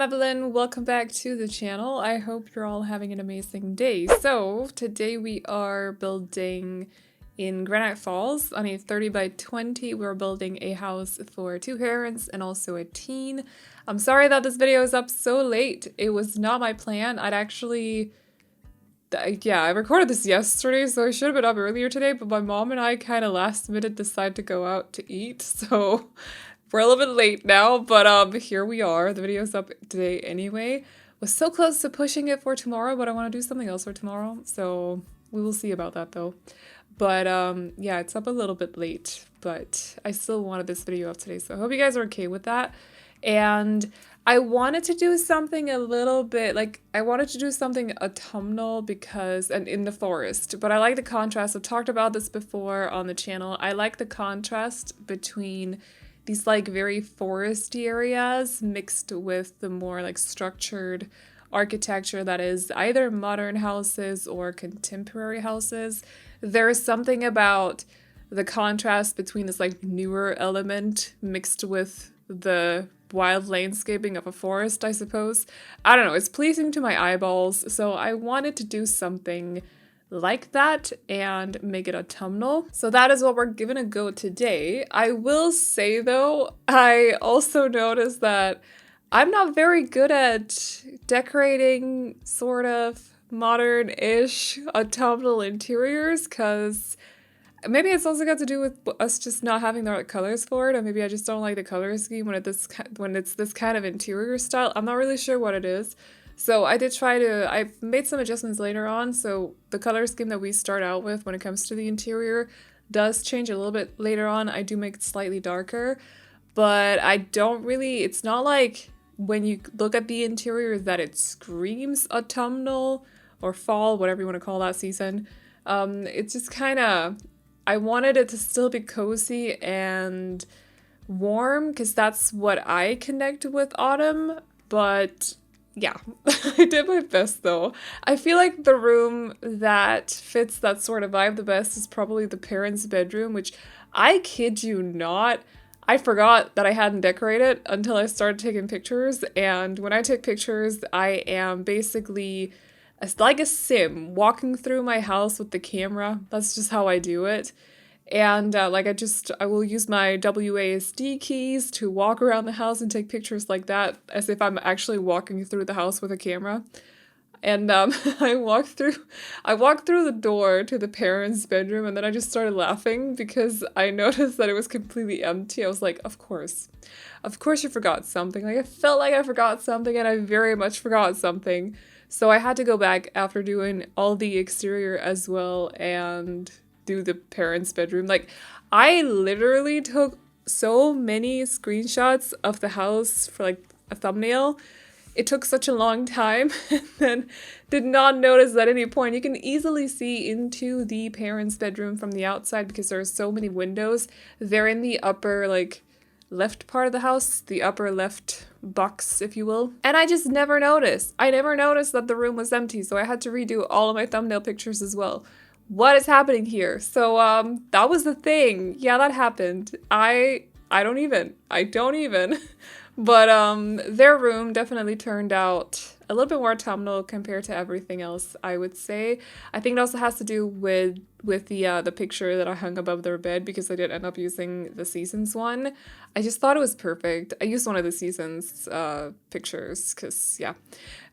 Aveline, welcome back to the channel. I hope you're all having an amazing day. So today we are building in Granite Falls on a 30 by 20. We're building a house for 2 parents and also a teen. I'm sorry that this video is up so late. It was not my plan. I recorded this yesterday, so I should have been up earlier today, but my mom and I kind of last minute decided to go out to eat, so we're a little bit late now, but here we are. The video's up today anyway. Was so close to pushing it for tomorrow, but I want to do something else for tomorrow, so we will see about that though. But yeah, it's up a little bit late, but I still wanted this video up today, so I hope you guys are okay with that. And I wanted to do something a little bit, like, I wanted to do something autumnal because, and in the forest, but I like the contrast. I've talked about this before on the channel. I like the contrast between these like very foresty areas mixed with the more like structured architecture that is either modern houses or contemporary houses. There is something about the contrast between this like newer element mixed with the wild landscaping of a forest, I suppose. I don't know, it's pleasing to my eyeballs, so I wanted to do something like that and make it autumnal. So that is what we're giving a go today. I will say though, I also noticed that I'm not very good at decorating sort of modern-ish autumnal interiors, because maybe it's also got to do with us just not having the right colors for it, or maybe I just don't like the color scheme when it's this kind of interior style. I'm not really sure what it is. So I've made some adjustments later on, so the color scheme that we start out with when it comes to the interior does change a little bit later on. I do make it slightly darker, but it's not like when you look at the interior that it screams autumnal or fall, whatever you want to call that season. It's just kind of, I wanted it to still be cozy and warm because that's what I connect with autumn, but yeah, I did my best though. I feel like the room that fits that sort of vibe the best is probably the parents' bedroom, which I kid you not, I forgot that I hadn't decorated until I started taking pictures. And when I take pictures, I am basically like a sim walking through my house with the camera. That's just how I do it. And I will use my WASD keys to walk around the house and take pictures like that, as if I'm actually walking through the house with a camera. And I walked through the door to the parents' bedroom, and then I just started laughing because I noticed that it was completely empty. I was like, of course you forgot something. Like, I felt like I forgot something, and I very much forgot something. So I had to go back after doing all the exterior as well and do the parents' bedroom. Like, I literally took so many screenshots of the house for like a thumbnail. It took such a long time, and then did not notice at any point. You can easily see into the parents' bedroom from the outside because there are so many windows. They're in the upper like left part of the house, the upper left box, if you will. And I just never noticed. I never noticed that the room was empty, so I had to redo all of my thumbnail pictures as well. What is happening here? So that was the thing. Yeah, that happened. I don't even. But their room definitely turned out a little bit more autumnal compared to everything else, I would say. I think it also has to do with the picture that I hung above their bed, because I did end up using the seasons one. I just thought it was perfect. I used one of the seasons pictures because, yeah.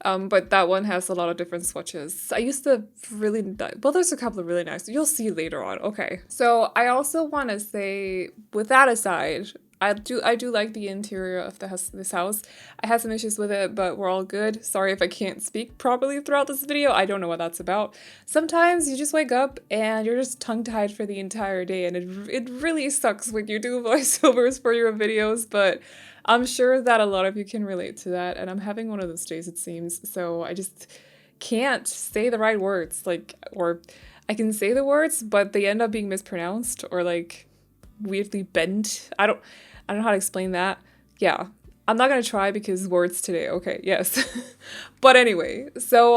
But that one has a lot of different swatches. I used to there's a couple of really nice. You'll see later on. Okay. So I also want to say, with that aside, I do like the interior of this house. I had some issues with it, but we're all good. Sorry if I can't speak properly throughout this video. I don't know what that's about. Sometimes you just wake up and you're just tongue-tied for the entire day, and it really sucks when you do voiceovers for your videos, but I'm sure that a lot of you can relate to that, and I'm having one of those days, it seems. So I just can't say the right words, or I can say the words, but they end up being mispronounced or like weirdly bent. I don't know how to explain that. Yeah, I'm not gonna try because words today. Okay, yes. But anyway, so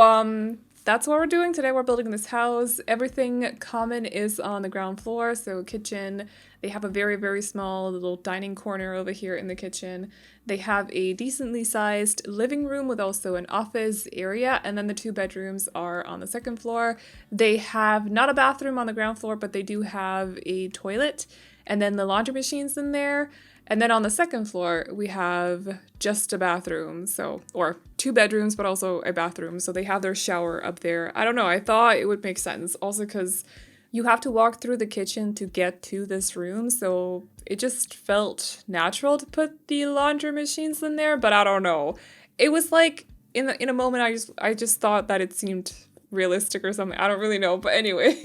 that's what we're doing today. We're building this house. Everything common is on the ground floor. So kitchen, they have a very, very small little dining corner over here in the kitchen. They have a decently sized living room with also an office area. And then the 2 bedrooms are on the 2nd floor. They have not a bathroom on the ground floor, but they do have a toilet. And then the laundry machine's in there. And then on the 2nd floor, we have just a bathroom, or 2 bedrooms, but also a bathroom. So they have their shower up there. I don't know, I thought it would make sense. Also because you have to walk through the kitchen to get to this room. So it just felt natural to put the laundry machines in there, but I don't know. It was like, in a moment, I just thought that it seemed realistic or something. I don't really know, but anyway.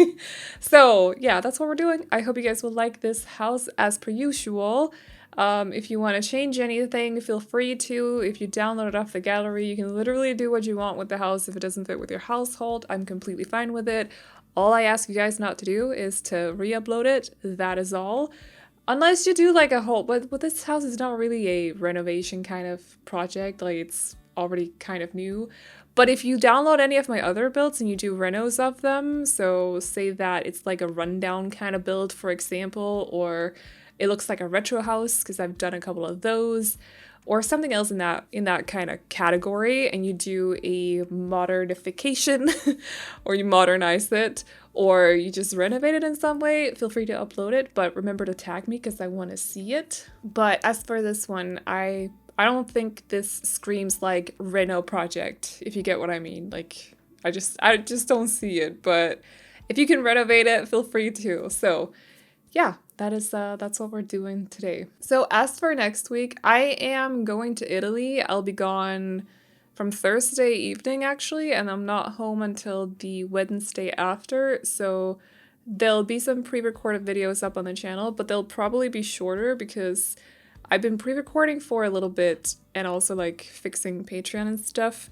So yeah, that's what we're doing. I hope you guys will like this house as per usual. If you want to change anything, feel free to. If you download it off the gallery, you can literally do what you want with the house. If it doesn't fit with your household, I'm completely fine with it. All I ask you guys not to do is to re-upload it. That is all. Unless you do like a whole, but this house is not really a renovation kind of project. Like it's already kind of new. But if you download any of my other builds and you do renos of them, so say that it's like a rundown kind of build, for example, or it looks like a retro house because I've done a couple of those, or something else in that kind of category, and you do a modernification or you modernize it, or you just renovate it in some way, feel free to upload it, but remember to tag me because I want to see it. But as for this one, I don't think this screams like Reno project, if you get what I mean. Like I just don't see it, but if you can renovate it, feel free to. So yeah, that's what we're doing today. So as for next week, I am going to Italy. I'll be gone from Thursday evening actually, and I'm not home until the Wednesday after. So there'll be some pre-recorded videos up on the channel, but they'll probably be shorter because I've been pre-recording for a little bit and also like fixing Patreon and stuff.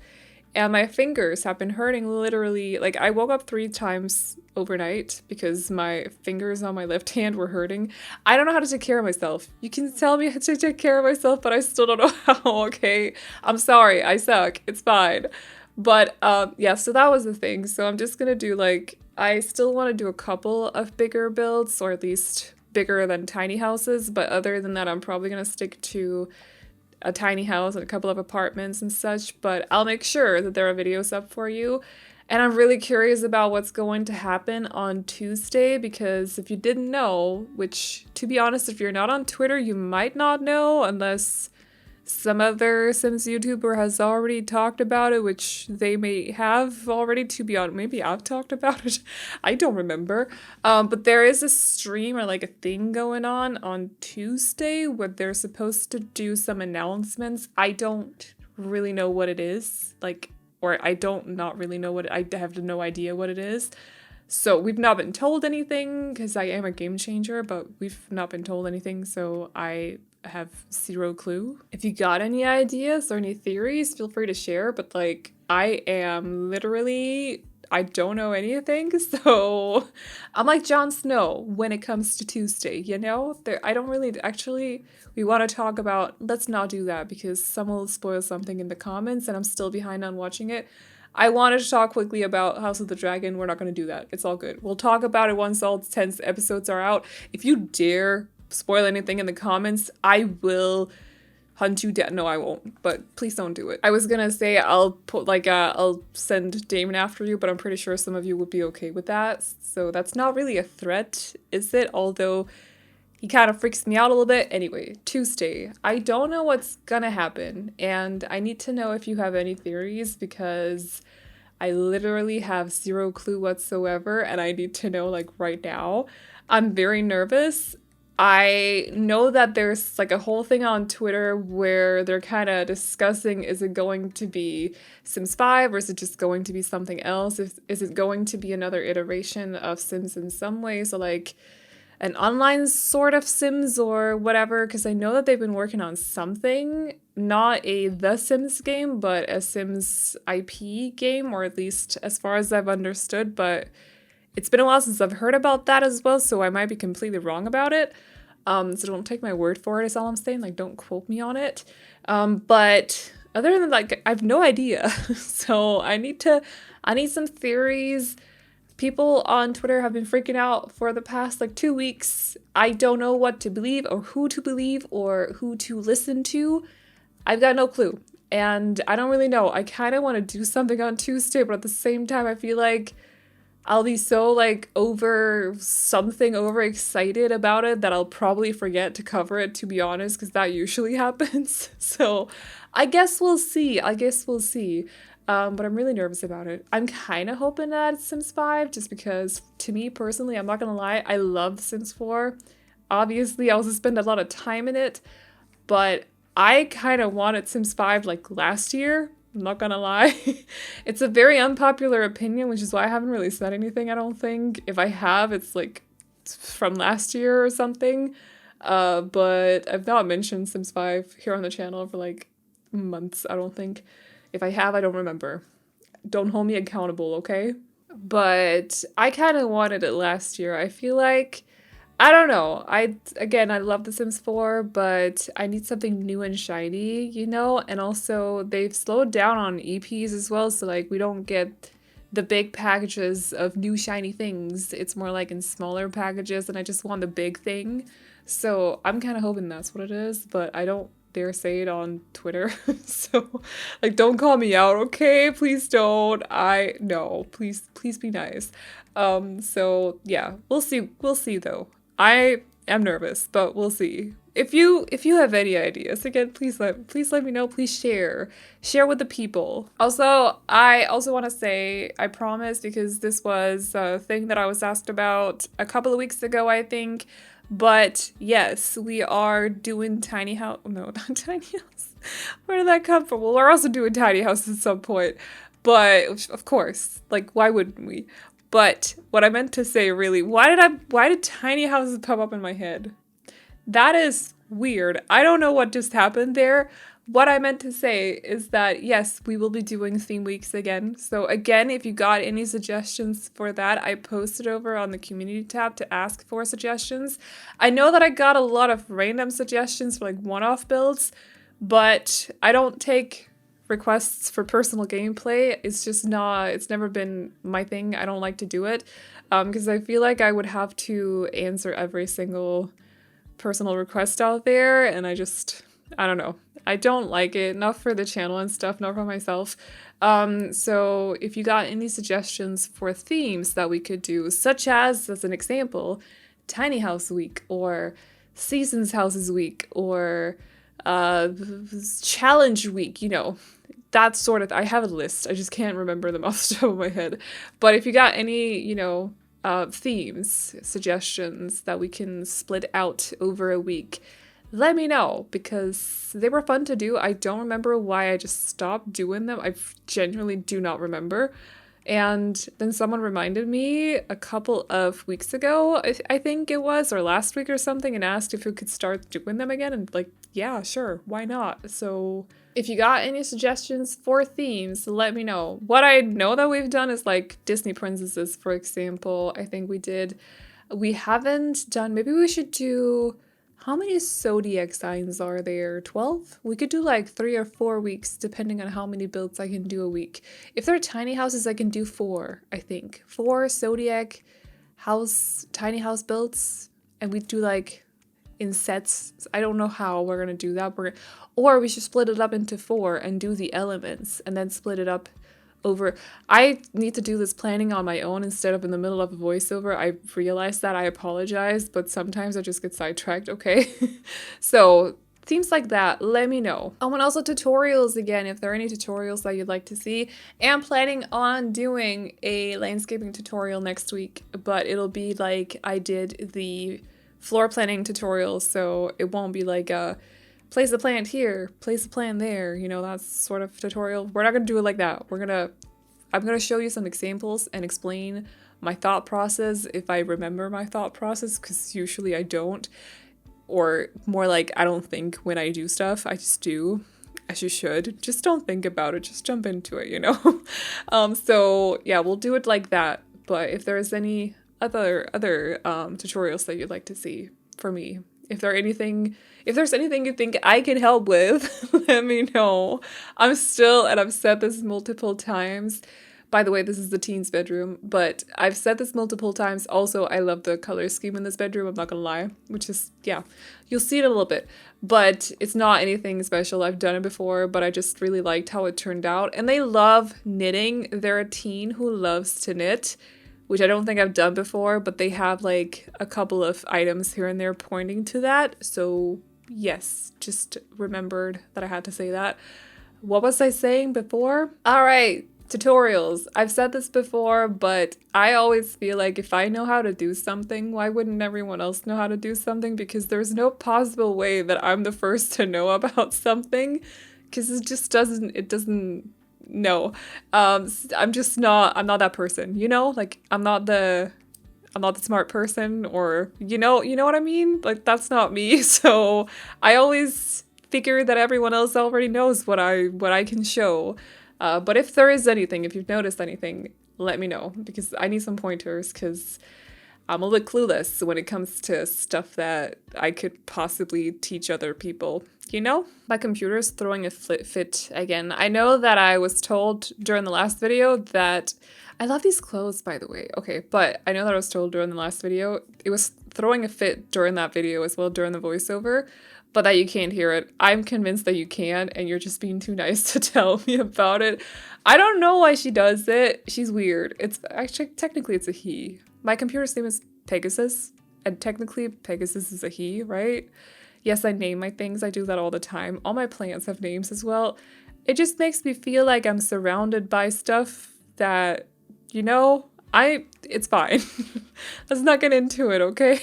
And my fingers have been hurting literally, like I woke up 3 times overnight because my fingers on my left hand were hurting. I don't know how to take care of myself. You can tell me how to take care of myself, but I still don't know how, okay? I'm sorry, I suck, it's fine. But yeah, so that was the thing. So I'm just gonna do like, I still want to do a couple of bigger builds, or at least bigger than tiny houses, but other than that, I'm probably gonna stick to a tiny house and a couple of apartments and such, but I'll make sure that there are videos up for you. And I'm really curious about what's going to happen on Tuesday, because if you didn't know, which to be honest, if you're not on Twitter, you might not know unless some other Sims YouTuber has already talked about it, which they may have already, to be honest. Maybe I've talked about it. I don't remember. But there is a stream or like a thing going on Tuesday where they're supposed to do some announcements. I don't really know what it is. I don't not really know I have no idea what it is. So we've not been told anything because I am a game changer, but we've not been told anything. So I have 0 clue. If you got any ideas or any theories, feel free to share, but like I am literally, I don't know anything, so I'm like Jon Snow when it comes to Tuesday, you know? I don't really, actually, we want to talk about, let's not do that because someone will spoil something in the comments and I'm still behind on watching it. I wanted to talk quickly about House of the Dragon. We're not going to do that. It's all good. We'll talk about it once all 10 episodes are out. If you dare spoil anything in the comments, I will hunt you down. No, I won't, but please don't do it. I was gonna say I'll put I'll send Damon after you, but I'm pretty sure some of you would be okay with that. So that's not really a threat, is it? Although he kind of freaks me out a little bit. Anyway, Tuesday. I don't know what's gonna happen, and I need to know if you have any theories because I literally have 0 clue whatsoever, and I need to know like right now. I'm very nervous. I know that there's like a whole thing on Twitter where they're kind of discussing, is it going to be Sims 5 or is it just going to be something else? Is it going to be another iteration of Sims in some way? So like an online sort of Sims or whatever, because I know that they've been working on something, not a The Sims game, but a Sims IP game, or at least as far as I've understood, but it's been a while since I've heard about that as well, so I might be completely wrong about it. So don't take my word for it is all I'm saying, like don't quote me on it. But other than like, I have no idea. So I need some theories. People on Twitter have been freaking out for the past like 2 weeks. I don't know what to believe or who to listen to. I've got no clue. And I don't really know. I kind of want to do something on Tuesday, but at the same time, I feel like I'll be so like overexcited about it that I'll probably forget to cover it, to be honest, because that usually happens. So I guess we'll see. But I'm really nervous about it. I'm kind of hoping that it's Sims 5, just because to me personally, I'm not gonna lie, I love Sims 4. Obviously, I also spend a lot of time in it, but I kind of wanted Sims 5 like last year. I'm not gonna lie. It's a very unpopular opinion, which is why I haven't really said anything, I don't think. If I have, it's like from last year or something. But I've not mentioned Sims 5 here on the channel for like months, I don't think. If I have, I don't remember. Don't hold me accountable, okay? But I kind of wanted it last year. I feel like, I don't know. I love The Sims 4, but I need something new and shiny, you know? And also, they've slowed down on EPs as well, so like we don't get the big packages of new shiny things. It's more like in smaller packages, and I just want the big thing. So I'm kind of hoping that's what it is, but I don't dare say it on Twitter. So like, don't call me out, okay? Please don't. No, please be nice. So yeah, we'll see though. I am nervous, but we'll see. If you have any ideas, again, please let me know. Please share with the people. Also, I also want to say, I promise, because this was a thing that I was asked about a couple of weeks ago, I think. But yes, we are doing tiny house. No, not tiny house. Where did that come from? Well, we're also doing tiny house at some point. But of course, like, why wouldn't we? But what I meant to say, really, why did tiny houses pop up in my head? That is weird. I don't know what just happened there. What I meant to say is that, yes, we will be doing theme weeks again. So again, if you got any suggestions for that, I posted over on the community tab to ask for suggestions. I know that I got a lot of random suggestions for like one-off builds, but I don't take requests for personal gameplay. It's never been my thing. I don't like to do it because I feel like I would have to answer every single personal request out there, and I don't know. I don't like it, not for the channel and stuff, not for myself. So if you got any suggestions for themes that we could do, such as an example, Tiny House Week, or Seasons Houses Week, or Challenge Week, you know, that sort of, I have a list, I just can't remember them off the top of my head. But if you got any, you know, themes, suggestions that we can split out over a week, let me know, because they were fun to do. I don't remember why I just stopped doing them. I genuinely do not remember. And then someone reminded me a couple of weeks ago, I think it was, or last week or something, and asked if we could start doing them again. And like, yeah, sure, why not? So if you got any suggestions for themes, let me know. What I know that we've done is like Disney princesses, for example. I think we did. We haven't done, maybe we should do, how many zodiac signs are there? 12? We could do like 3 or 4 weeks, depending on how many builds I can do a week. If they're tiny houses, I can do 4, I think. 4 zodiac tiny house builds, and we do like in sets. I don't know how we're gonna do that. Or we should split it up into 4 and do the elements, and then split it up over. I need to do this planning on my own instead of in the middle of a voiceover. I realized that. I apologize, but sometimes I just get sidetracked, okay? So themes like that, let me know. Oh, and also tutorials again, if there are any tutorials that you'd like to see. I'm planning on doing a landscaping tutorial next week, but it'll be like I did the floor planning tutorial, so it won't be like a place the plant here, place the plant there, you know, that sort of tutorial. We're not gonna do it like that. I'm gonna show you some examples and explain my thought process if I remember my thought process, because usually I don't. Or more like, I don't think when I do stuff, I just do, as you should. Just don't think about it, just jump into it, you know? So yeah, we'll do it like that. But if there's any other tutorials that you'd like to see for me, If there's anything you think I can help with, let me know. I've said this multiple times. By the way, this is the teen's bedroom, but I've said this multiple times. Also, I love the color scheme in this bedroom, I'm not gonna lie, which is, yeah, you'll see it a little bit, but it's not anything special. I've done it before, but I just really liked how it turned out. And they love knitting. They're a teen who loves to knit, which I don't think I've done before, but they have like a couple of items here and there pointing to that. So yes, just remembered that I had to say that. What was I saying before? All right. Tutorials. I've said this before, but I always feel like if I know how to do something, why wouldn't everyone else know how to do something? Because there's no possible way that I'm the first to know about something, because it doesn't, no. I'm not that person, you know? Like, I'm not the smart person, or, you know what I mean? Like, that's not me. So I always figure that everyone else already knows what I can show. But if there is anything, if you've noticed anything, let me know, because I need some pointers, because I'm a little clueless when it comes to stuff that I could possibly teach other people, you know? My computer's throwing a fit again. I know that I was told during the last video that... I love these clothes, by the way. Okay, but I know that I was told during the last video, it was throwing a fit during that video as well, during the voiceover, but that you can't hear it. I'm convinced that you can, and you're just being too nice to tell me about it. I don't know why she does it. She's weird. It's actually, technically it's a he. My computer's name is Pegasus, and technically Pegasus is a he, right? Yes, I name my things. I do that all the time. All my plants have names as well. It just makes me feel like I'm surrounded by stuff that, you know, it's fine. Let's not get into it, okay?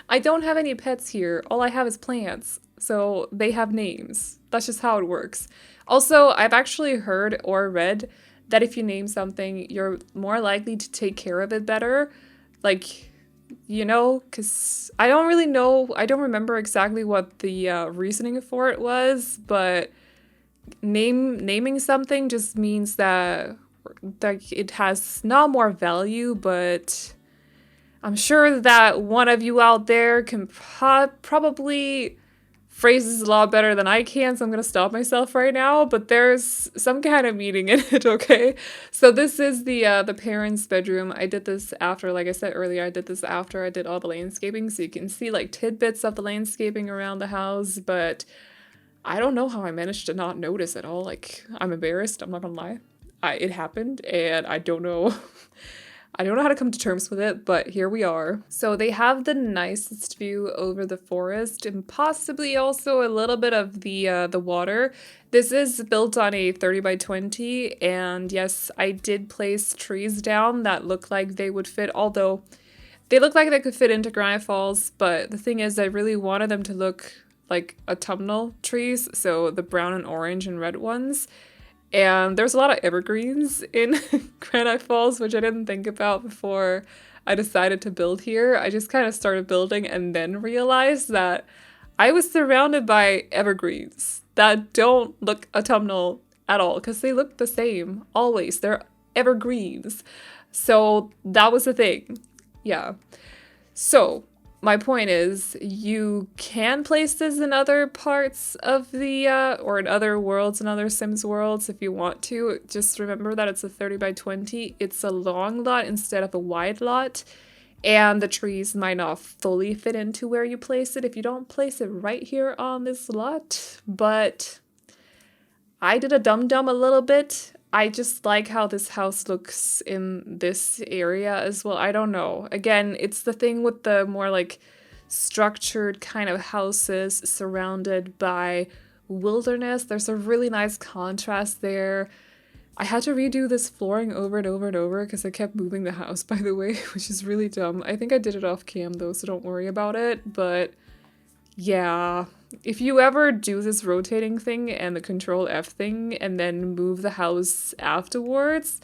I don't have any pets here. All I have is plants, so they have names. That's just how it works. Also, I've actually heard or read that if you name something, you're more likely to take care of it better. Like, you know, because I don't really know, I don't remember exactly what the reasoning for it was, but naming something just means that it has not more value, but... I'm sure that one of you out there can probably phrase this a lot better than I can, so I'm gonna stop myself right now, but there's some kind of meaning in it, okay? So this is the parents' bedroom. I did this after, like I said earlier, I did this after I did all the landscaping, so you can see like tidbits of the landscaping around the house, but I don't know how I managed to not notice at all. Like, I'm embarrassed, I'm not gonna lie. It happened, and I don't know... I don't know how to come to terms with it, but here we are. So they have the nicest view over the forest, and possibly also a little bit of the water. This is built on a 30 by 20, and yes, I did place trees down that look like they would fit, although they look like they could fit into Granite Falls, but the thing is I really wanted them to look like autumnal trees, so the brown and orange and red ones. And there's a lot of evergreens in Granite Falls, which I didn't think about before I decided to build here. I just kind of started building and then realized that I was surrounded by evergreens that don't look autumnal at all, because they look the same always. They're evergreens. So that was the thing. Yeah. So my point is, you can place this in other parts of the, or in other worlds, in other Sims worlds if you want to. Just remember that it's a 30 by 20. It's a long lot instead of a wide lot. And the trees might not fully fit into where you place it if you don't place it right here on this lot. But I did a dum-dum a little bit. I just like how this house looks in this area as well. I don't know. Again, it's the thing with the more like structured kind of houses surrounded by wilderness. There's a really nice contrast there. I had to redo this flooring over and over and over because I kept moving the house, by the way, which is really dumb. I think I did it off cam though, so don't worry about it. But yeah, if you ever do this rotating thing and the Control F thing and then move the house afterwards,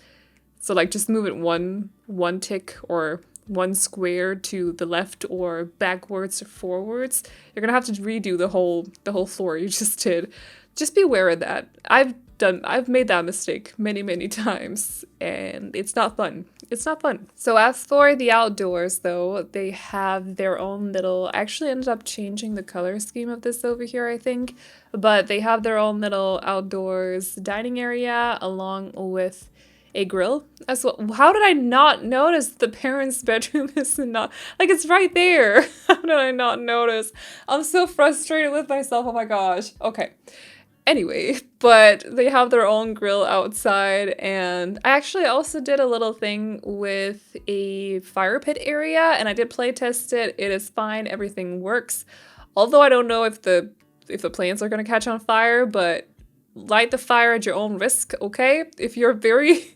so like just move it one tick or one square to the left or backwards or forwards, you're gonna have to redo the whole floor you just did. Just be aware of that. I've I've made that mistake many times, and it's not fun. It's not fun. So as for the outdoors though, they have their own little, I actually ended up changing the color scheme of this over here, I think, but they have their own little outdoors dining area along with a grill as well. How did I not notice the parents' bedroom is not, like, it's right there. How did I not notice? I'm so frustrated with myself. Oh my gosh. Okay. Anyway, but they have their own grill outside, and I actually also did a little thing with a fire pit area, and I did play test it. It is fine. Everything works. Although I don't know if the plants are going to catch on fire, but light the fire at your own risk, okay? If you're very,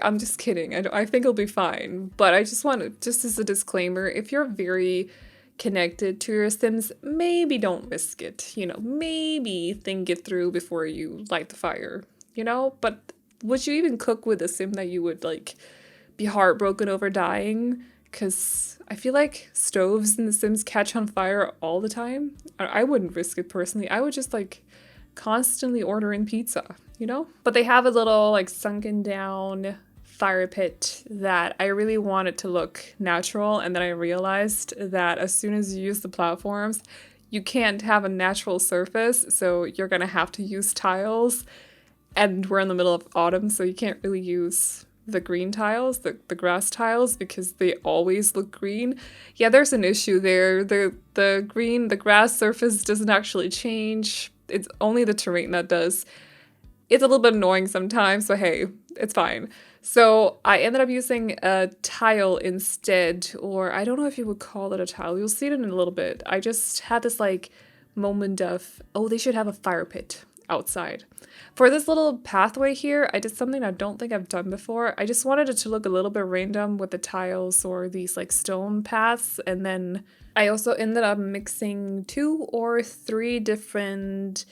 I'm just kidding. I think it'll be fine. But I just want to, just as a disclaimer, if you're very connected to your Sims, maybe don't risk it. You know, maybe think it through before you light the fire, you know? But would you even cook with a Sim that you would, like, be heartbroken over dying? Because I feel like stoves in The Sims catch on fire all the time. I wouldn't risk it personally. I would just, like, constantly order in pizza, you know? But they have a little, like, sunken down fire pit that I really wanted to look natural, and then I realized that as soon as you use the platforms, you can't have a natural surface, so you're gonna have to use tiles, and we're in the middle of autumn, so you can't really use the green tiles, the grass tiles, because they always look green. Yeah, there's an issue there. The grass surface doesn't actually change. It's only the terrain that does. It's a little bit annoying sometimes, but hey, it's fine. So I ended up using a tile instead, or I don't know if you would call it a tile. You'll see it in a little bit. I just had this, like, moment of, oh, they should have a fire pit outside. For this little pathway here, I did something I don't think I've done before. I just wanted it to look a little bit random with the tiles or these, like, stone paths, and then I also ended up mixing 2 or 3 different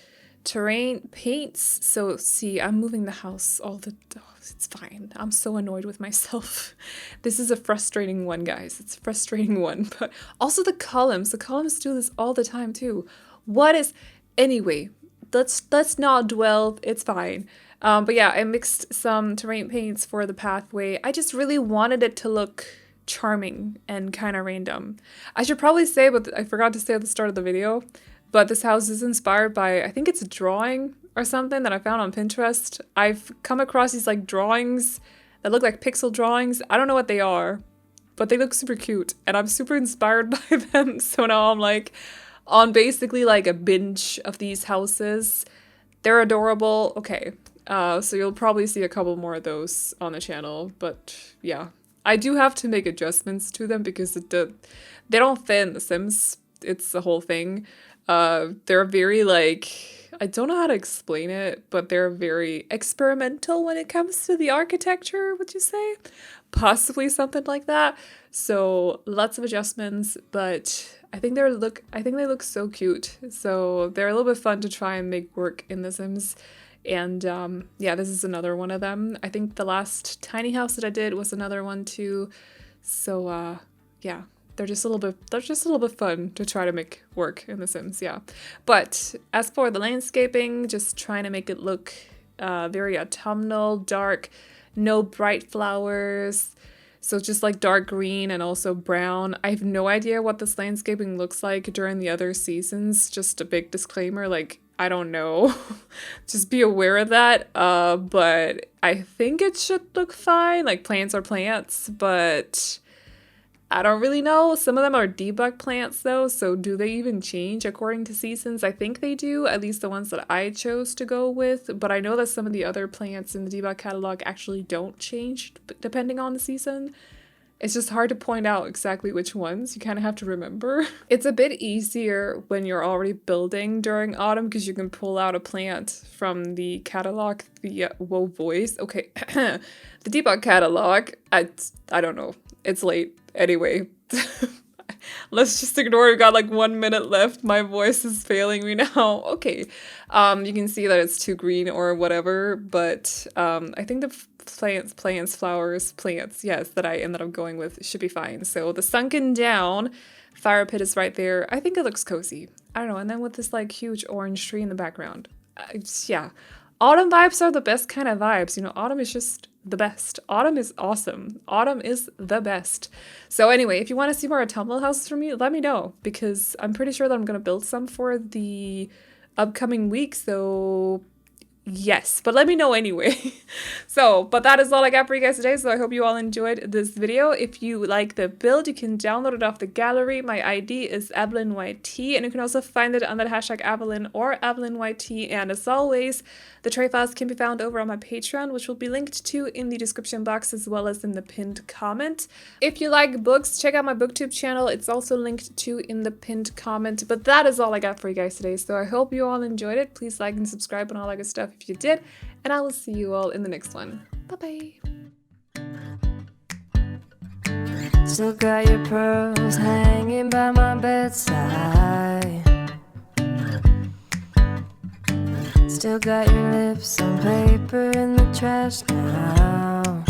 terrain paints. So see, I'm moving the house all the, oh, it's fine. I'm so annoyed with myself. This is a frustrating one, guys. It's a frustrating one. But also the columns do this all the time too. What is, anyway, let's not dwell. It's fine. But yeah, I mixed some terrain paints for the pathway. I just really wanted it to look charming and kind of random. I should probably say, but I forgot to say at the start of the video, but this house is inspired by, I think it's a drawing or something that I found on Pinterest. I've come across these, like, drawings that look like pixel drawings. I don't know what they are, but they look super cute, and I'm super inspired by them. So now I'm, like, on basically, like, a binge of these houses. They're adorable. Okay, so you'll probably see a couple more of those on the channel, but yeah. I do have to make adjustments to them because they don't fit in The Sims. It's the whole thing. They're very, like, I don't know how to explain it, but they're very experimental when it comes to the architecture, would you say? Possibly something like that. So lots of adjustments, but I think they look so cute. So they're a little bit fun to try and make work in The Sims. And yeah, this is another one of them. I think the last tiny house that I did was another one too. So yeah. They're just a little bit fun to try to make work in The Sims, yeah. But as for the landscaping, just trying to make it look very autumnal, dark, no bright flowers. So just like dark green and also brown. I have no idea what this landscaping looks like during the other seasons. Just a big disclaimer, like, I don't know. Just be aware of that. But I think it should look fine. Like, plants are plants, but I don't really know. Some of them are debug plants though, so do they even change according to seasons? I think they do, at least the ones that I chose to go with, but I know that some of the other plants in the debug catalog actually don't change depending on the season. It's just hard to point out exactly which ones. You kind of have to remember. It's a bit easier when you're already building during autumn because you can pull out a plant from the catalog via Whoa voice. Okay, the debug catalog, I don't know. It's late. Anyway, let's just ignore we've got like 1 minute left. My voice is failing me now. Okay, you can see that it's too green or whatever, but I think the plants, yes, that I ended up going with should be fine. So the sunken down fire pit is right there. I think it looks cozy. I don't know. And then with this, like, huge orange tree in the background. Yeah. Autumn vibes are the best kind of vibes. You know, autumn is just the best. Autumn is awesome. Autumn is the best. So anyway, if you want to see more autumnal houses from me, let me know, because I'm pretty sure that I'm going to build some for the upcoming week. So yes, but let me know anyway. But that is all I got for you guys today. So I hope you all enjoyed this video. If you like the build, you can download it off the gallery. My ID is AvelineYT, and you can also find it under the hashtag Aveline or AvelineYT. And as always, the tray files can be found over on my Patreon, which will be linked to in the description box as well as in the pinned comment. If you like books, check out my booktube channel. It's also linked to in the pinned comment. But that is all I got for you guys today. So I hope you all enjoyed it. Please like and subscribe and all that good stuff if you did, and I will see you all in the next one. Bye bye. Still got your pearls hanging by my bedside. Still got your lips on paper in the trash now.